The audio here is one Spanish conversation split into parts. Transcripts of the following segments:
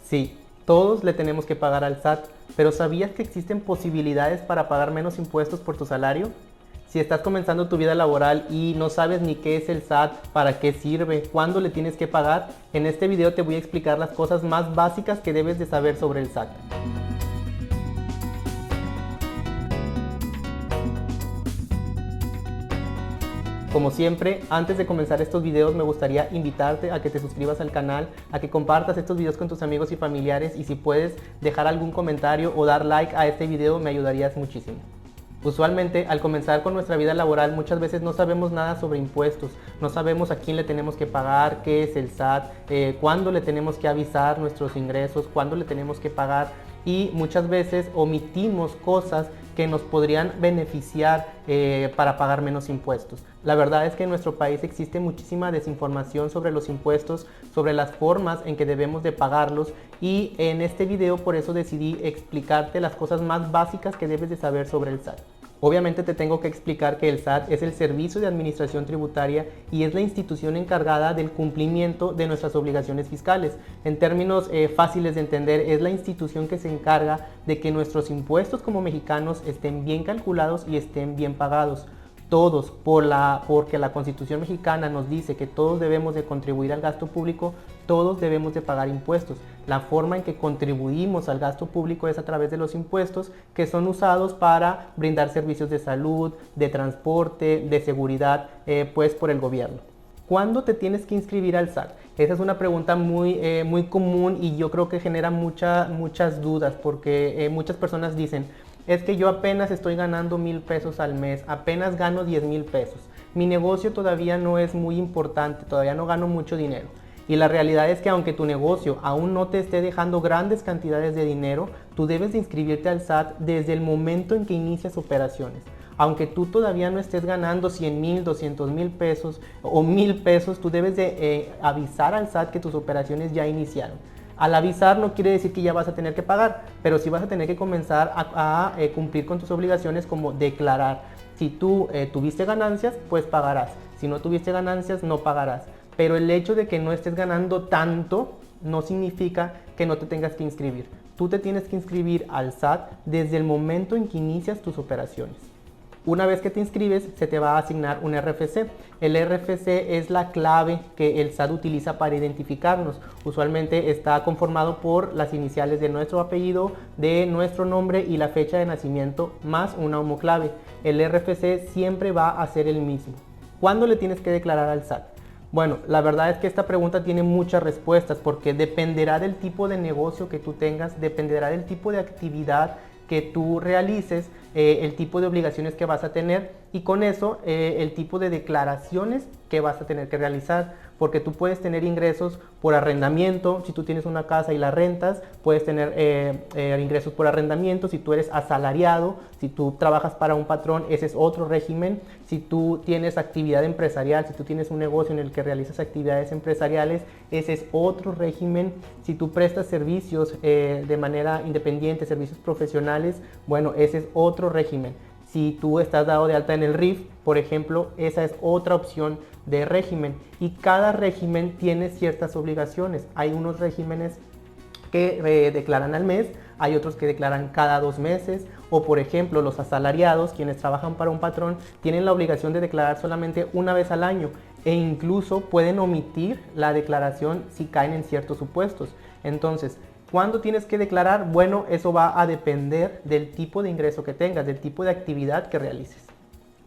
Sí, todos le tenemos que pagar al SAT, pero ¿sabías que existen posibilidades para pagar menos impuestos por tu salario? Si estás comenzando tu vida laboral y no sabes ni qué es el SAT, para qué sirve, cuándo le tienes que pagar, en este video te voy a explicar las cosas más básicas que debes de saber sobre el SAT. Como siempre, antes de comenzar estos videos me gustaría invitarte a que te suscribas al canal, a que compartas estos videos con tus amigos y familiares y si puedes dejar algún comentario o dar like a este video me ayudarías muchísimo. Usualmente, al comenzar con nuestra vida laboral, muchas veces no sabemos nada sobre impuestos, no sabemos a quién le tenemos que pagar, qué es el SAT, cuándo le tenemos que avisar nuestros ingresos, cuándo le tenemos que pagar y muchas veces omitimos cosas que nos podrían beneficiar para pagar menos impuestos. La verdad es que en nuestro país existe muchísima desinformación sobre los impuestos, sobre las formas en que debemos de pagarlos y en este video por eso decidí explicarte las cosas más básicas que debes de saber sobre el SAT. Obviamente te tengo que explicar que el SAT es el Servicio de Administración Tributaria y es la institución encargada del cumplimiento de nuestras obligaciones fiscales. En términos fáciles de entender, es la institución que se encarga de que nuestros impuestos como mexicanos estén bien calculados y estén bien pagados. Todos, porque la Constitución mexicana nos dice que todos debemos de contribuir al gasto público, todos debemos de pagar impuestos. La forma en que contribuimos al gasto público es a través de los impuestos que son usados para brindar servicios de salud, de transporte, de seguridad, pues por el gobierno. ¿Cuándo te tienes que inscribir al SAT? Esa es una pregunta muy común y yo creo que genera muchas dudas porque muchas personas dicen, es que yo apenas estoy ganando 1,000 pesos al mes, apenas gano 10,000 pesos. Mi negocio todavía no es muy importante, todavía no gano mucho dinero. Y la realidad es que aunque tu negocio aún no te esté dejando grandes cantidades de dinero, tú debes de inscribirte al SAT desde el momento en que inicias operaciones. Aunque tú todavía no estés ganando 100,000, 200,000 pesos o 1,000 pesos, tú debes de avisar al SAT que tus operaciones ya iniciaron. Al avisar no quiere decir que ya vas a tener que pagar, pero sí vas a tener que comenzar a cumplir con tus obligaciones como declarar. Si tú tuviste ganancias, pues pagarás. Si no tuviste ganancias, no pagarás. Pero el hecho de que no estés ganando tanto no significa que no te tengas que inscribir. Tú te tienes que inscribir al SAT desde el momento en que inicias tus operaciones. Una vez que te inscribes, se te va a asignar un RFC. El RFC es la clave que el SAT utiliza para identificarnos. Usualmente está conformado por las iniciales de nuestro apellido, de nuestro nombre y la fecha de nacimiento, más una homoclave. El RFC siempre va a ser el mismo. ¿Cuándo le tienes que declarar al SAT? Bueno, la verdad es que esta pregunta tiene muchas respuestas porque dependerá del tipo de negocio que tú tengas, dependerá del tipo de actividad que tú realices, el tipo de obligaciones que vas a tener y con eso el tipo de declaraciones que vas a tener que realizar, porque tú puedes tener ingresos por arrendamiento. Si tú tienes una casa y la rentas, puedes tener ingresos por arrendamiento. Si tú eres asalariado, si tú trabajas para un patrón, ese es otro régimen. Si tú tienes actividad empresarial, si tú tienes un negocio en el que realizas actividades empresariales, ese es otro régimen. Si tú prestas servicios de manera independiente, servicios profesionales, bueno, ese es otro régimen. Si tú estás dado de alta en el RIF, por ejemplo, esa es otra opción de régimen. Y cada régimen tiene ciertas obligaciones. Hay unos regímenes que declaran al mes, hay otros que declaran cada 2 meses, o por ejemplo los asalariados, quienes trabajan para un patrón, tienen la obligación de declarar solamente una vez al año e incluso pueden omitir la declaración si caen en ciertos supuestos. Entonces, ¿cuándo tienes que declarar? Bueno, eso va a depender del tipo de ingreso que tengas, del tipo de actividad que realices.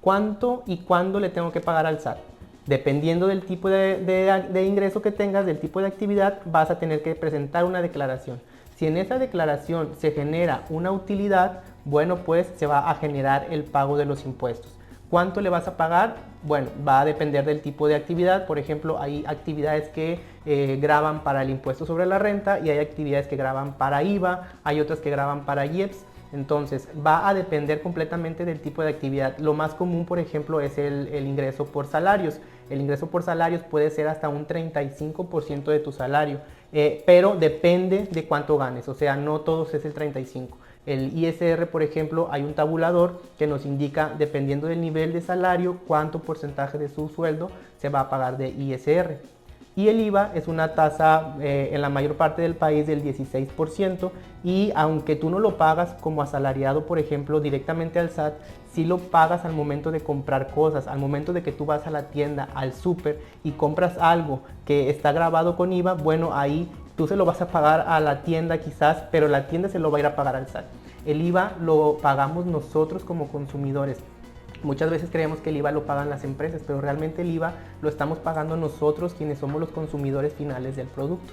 ¿Cuánto y cuándo le tengo que pagar al SAT? Dependiendo del tipo de ingreso que tengas, del tipo de actividad, vas a tener que presentar una declaración. Si en esa declaración se genera una utilidad, bueno, pues se va a generar el pago de los impuestos. ¿Cuánto le vas a pagar? Bueno, va a depender del tipo de actividad. Por ejemplo, hay actividades que gravan para el impuesto sobre la renta y hay actividades que gravan para IVA, hay otras que gravan para IEPS. Entonces, va a depender completamente del tipo de actividad. Lo más común, por ejemplo, es el ingreso por salarios. El ingreso por salarios puede ser hasta un 35% de tu salario, pero depende de cuánto ganes, o sea, no todos es el 35%. El ISR, por ejemplo, hay un tabulador que nos indica, dependiendo del nivel de salario, cuánto porcentaje de su sueldo se va a pagar de ISR. y el IVA es una tasa en la mayor parte del país del 16%, y aunque tú no lo pagas como asalariado, por ejemplo, directamente al SAT, sí lo pagas al momento de comprar cosas, al momento de que tú vas a la tienda, al súper y compras algo que está grabado con IVA. Bueno, ahí tú se lo vas a pagar a la tienda quizás, pero la tienda se lo va a ir a pagar al SAT. El IVA lo pagamos nosotros como consumidores. Muchas veces creemos que el IVA lo pagan las empresas, pero realmente el IVA lo estamos pagando nosotros, quienes somos los consumidores finales del producto.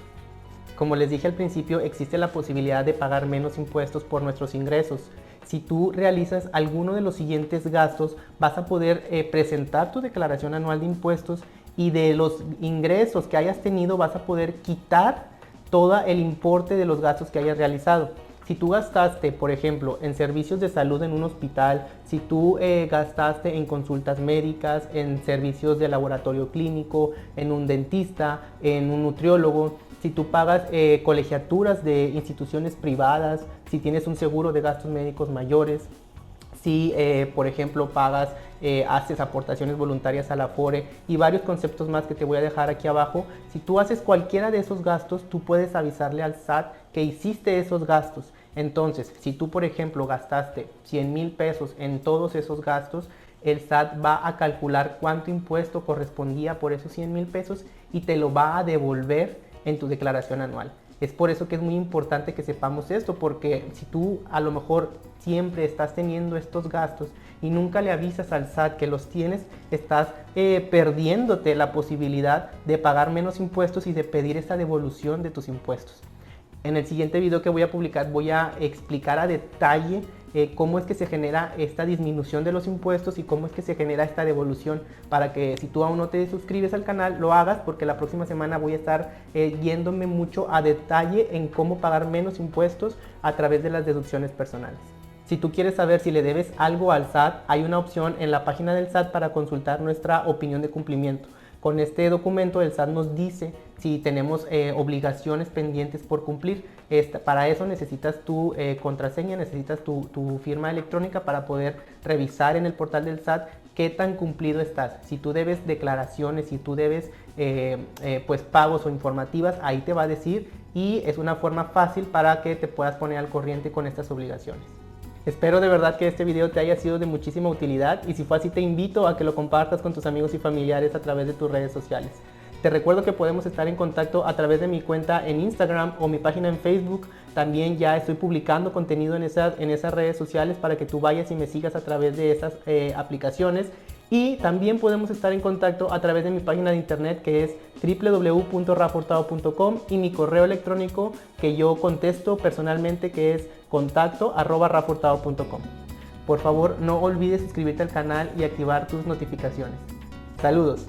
Como les dije al principio, existe la posibilidad de pagar menos impuestos por nuestros ingresos. Si tú realizas alguno de los siguientes gastos, vas a poder presentar tu declaración anual de impuestos, y de los ingresos que hayas tenido vas a poder quitar todo el importe de los gastos que hayas realizado. Si tú gastaste, por ejemplo, en servicios de salud en un hospital, si tú gastaste en consultas médicas, en servicios de laboratorio clínico, en un dentista, en un nutriólogo, si tú pagas colegiaturas de instituciones privadas, si tienes un seguro de gastos médicos mayores, si por ejemplo pagas, haces aportaciones voluntarias a la Afore y varios conceptos más que te voy a dejar aquí abajo. Si tú haces cualquiera de esos gastos, tú puedes avisarle al SAT que hiciste esos gastos. Entonces, si tú por ejemplo gastaste 100,000 pesos en todos esos gastos, el SAT va a calcular cuánto impuesto correspondía por esos 100,000 pesos y te lo va a devolver en tu declaración anual. Es por eso que es muy importante que sepamos esto, porque si tú a lo mejor siempre estás teniendo estos gastos y nunca le avisas al SAT que los tienes, estás perdiéndote la posibilidad de pagar menos impuestos y de pedir esta devolución de tus impuestos. En el siguiente video que voy a publicar voy a explicar a detalle cómo es que se genera esta disminución de los impuestos y cómo es que se genera esta devolución, para que si tú aún no te suscribes al canal lo hagas, porque la próxima semana voy a estar yéndome mucho a detalle en cómo pagar menos impuestos a través de las deducciones personales. Si tú quieres saber si le debes algo al SAT, hay una opción en la página del SAT para consultar nuestra opinión de cumplimiento. Con este documento el SAT nos dice si tenemos obligaciones pendientes por cumplir. Para eso necesitas tu contraseña, necesitas tu firma electrónica para poder revisar en el portal del SAT qué tan cumplido estás. Si tú debes declaraciones, si tú debes pues pagos o informativas, ahí te va a decir, y es una forma fácil para que te puedas poner al corriente con estas obligaciones. Espero de verdad que este video te haya sido de muchísima utilidad, y si fue así te invito a que lo compartas con tus amigos y familiares a través de tus redes sociales. Te recuerdo que podemos estar en contacto a través de mi cuenta en Instagram o mi página en Facebook. También ya estoy publicando contenido en esas redes sociales para que tú vayas y me sigas a través de esas aplicaciones. Y también podemos estar en contacto a través de mi página de internet, que es www.rafurtado.com, y mi correo electrónico que yo contesto personalmente, que es contacto@rafurtado.com. Por favor, no olvides suscribirte al canal y activar tus notificaciones. Saludos.